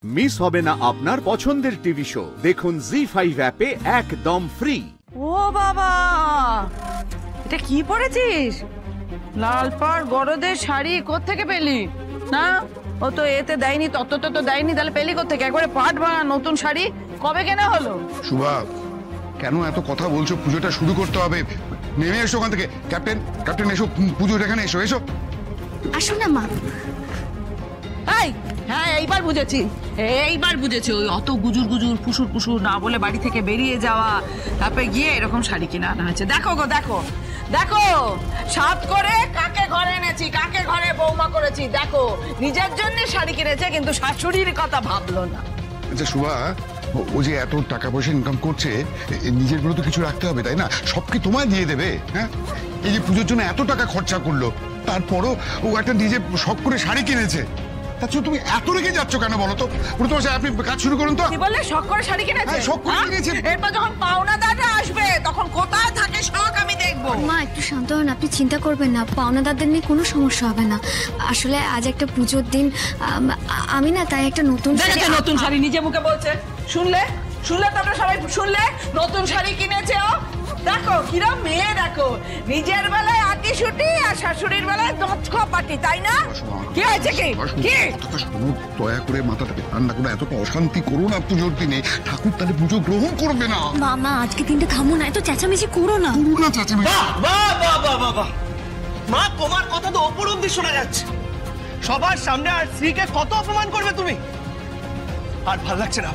Miss হবে না আপনার পছন্দের টিভি শো। দেখুন জি5 অ্যাপে একদম ফ্রি। ও বাবা, এটা কি পরেছিস? লাল পাড় গরদের শাড়ি কোত্থেকে পেলি? না, ও তো এতে দেয়নি, তত দেয়নি, তাহলে পেলি কোত্থেকে? একবারে পাট ভাঙা নতুন শাড়ি কবে কেনা হলো? শুভা, কেন এত কথা বলছো? পুজোটা শুরু করতে হবে। নেমে এসো ওখান থেকে। ক্যাপ্টেন এসো, পুজোর এখানে এসো। এসো, আসো না মা। এই, হ্যাঁ এইবার বুঝেছি, ওই অত গুজুর ফুসুর না বলে বাড়ি থেকে বেরিয়ে যাওয়া, তারপরে গিয়ে এরকম শাড়ি কিনে আনা হয়েছে। দেখো গো, দেখো সাত করে কাকে ঘরে এনেছি, কাকে ঘরে বৌমা করেছি। দেখো, নিজের জন্য শাড়ি কিনেছে কিন্তু শাশুড়ির কথা ভাবলো না। আচ্ছা শুভা, ও যে এত টাকা পয়সা ইনকাম করছে, নিজের গুলো তো কিছু রাখতে হবে, তাই না? সব কি তোমায় দিয়ে দেবে? হ্যাঁ, এই যে পুজোর জন্য এত টাকা খরচা করলো, তারপরও ও একটা নিজে শখ করে শাড়ি কিনেছে। তাছাড়া তুমি এত রেখে যাচ্ছ কেন বলো তো? আপনি কাজ শুরু করুন তো। কি বললে? শখ করে শাড়ি কিনেছে? শখ করে কিনেছে। এরপর যখন পাওনাদাররা আসবে তখন কোথায় থাকে শখ আমি দেখবো। মা একটু শান্ত হন, আপনি চিন্তা করবেন না, পাওনাদারদের নিয়ে কোনো সমস্যা হবে না। আসলে আজ একটা পুজোর দিন, আমি না তাই একটা নতুন শাড়ি নিজে মুখে বলছে। শুনলে তোমরা সবাই শুনলে? নতুন শাড়ি কিনেছে ও। দেখো কিরম মেয়ে, দেখো নিজের বেলায় আটি শুটি আর শাশুড়ির বেলায় দচকা পাটি, তাই না? কি হয়েছে? কি দয়া করে মাথাটাকে ঠান্ডা করে এতটা অশান্তি করো না পুজোর দিনে। ঠাকুর তাহলে পুজো গ্রহণ করবে না। মা আজকে দিনটা থামো না, এত চেঁচামেচি করো না। মা, তোমার কথা তো অপর অব্দি শোনা যাচ্ছে। সবার সামনে আর স্ত্রীকে কত অপমান করবে তুমি? আর ভাল লাগছে না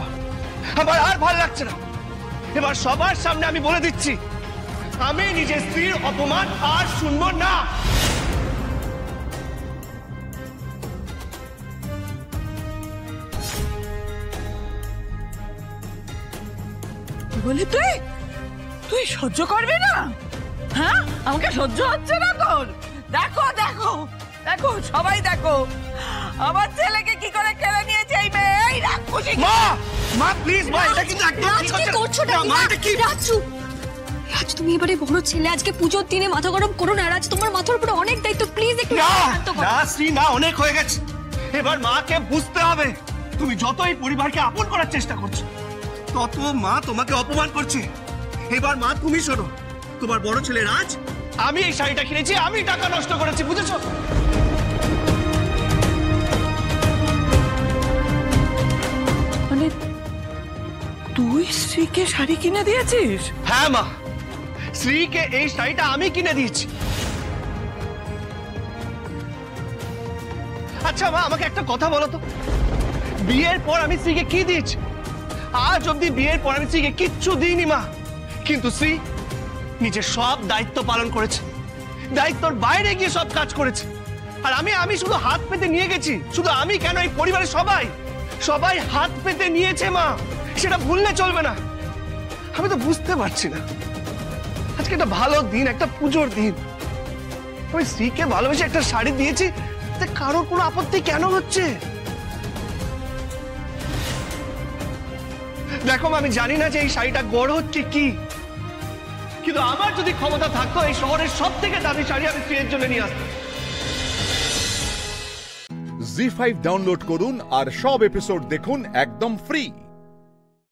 আমার, আর ভাল লাগছে না। এবার সবার সামনে আমি বলে দিচ্ছি, আমি নিজের স্ত্রীর অপমান আর শুনবো না। বলি তুই সহ্য করবি না? হ্যাঁ, আমাকে সহ্য হচ্ছে না তোর? দেখো সবাই দেখো আমার ছেলেকে কি করে কেড়ে নিয়েছে এই মেয়ে। এই রাক্ষসী। মা প্লিজ, মা এটা কিন্তু একদম ঠিক হচ্ছে না। করছো না মা, এটা কি? রাজ তুমি এবারে বড় ছেলে, আজকে পুজোর দিনে মাথা গরম করো না। রাজ, তোমার মাথার উপরে অনেক দায়িত্ব, প্লিজ একটু শান্ত করো। না শ্রী, না, অনেক হয়ে গেছে। এবার মাকে বুঝতে হবে, তুমি যত এই পরিবারকে আপন করার চেষ্টা করছো, তত মা তোমাকে অপমান করছে। এবার মা তুমি শোনো, তোমার বড় ছেলে রাজ, আমি এই শাড়িটা কিনেছি, আমি টাকা নষ্ট করেছি, বুঝেছো? মানে তুই স্ত্রীকে শাড়ি কিনে দিয়েছিস? হ্যাঁ মা, শ্রীকে এই শাড়িটা আমি কিনে দিয়েছি। আচ্ছা মা, আমাকে একটা কথা বলো তো, বিয়ের পর আমি শ্রীকে কি দিয়েছি? আজ অব্দি বিয়ের পর আমি শ্রীকে কিচ্ছু দিইনি মা। কিন্তু শ্রী নিজের সব দায়িত্ব পালন করেছে, দায়িত্বর বাইরে গিয়ে সব কাজ করেছে। আর আমি শুধু হাত পেতে নিয়ে গেছি। শুধু আমি কেন, এই পরিবারের সবাই হাত পেতে নিয়েছে মা, সেটা ভুললে চলবে না। আমি তো বুঝতে পারছি না, আজকে একটা ভালো দিন, একটা পুজোর দিন, আমি স্ত্রীকে ভালোবেসে একটা শাড়ি দিয়েছি, কারোর কোনো আপত্তি কেন হচ্ছে? দেখো আমি জানি না যে এই শাড়িটা গড় হচ্ছে কি, কিন্তু আমার যদি ক্ষমতা থাকতো এই শহরের সব থেকে দামি শাড়ি আমি স্ত্রীর জন্য নিয়ে আসতাম। জি5 ডাউনলোড করুন আর সব এপিসোড দেখুন একদম ফ্রি।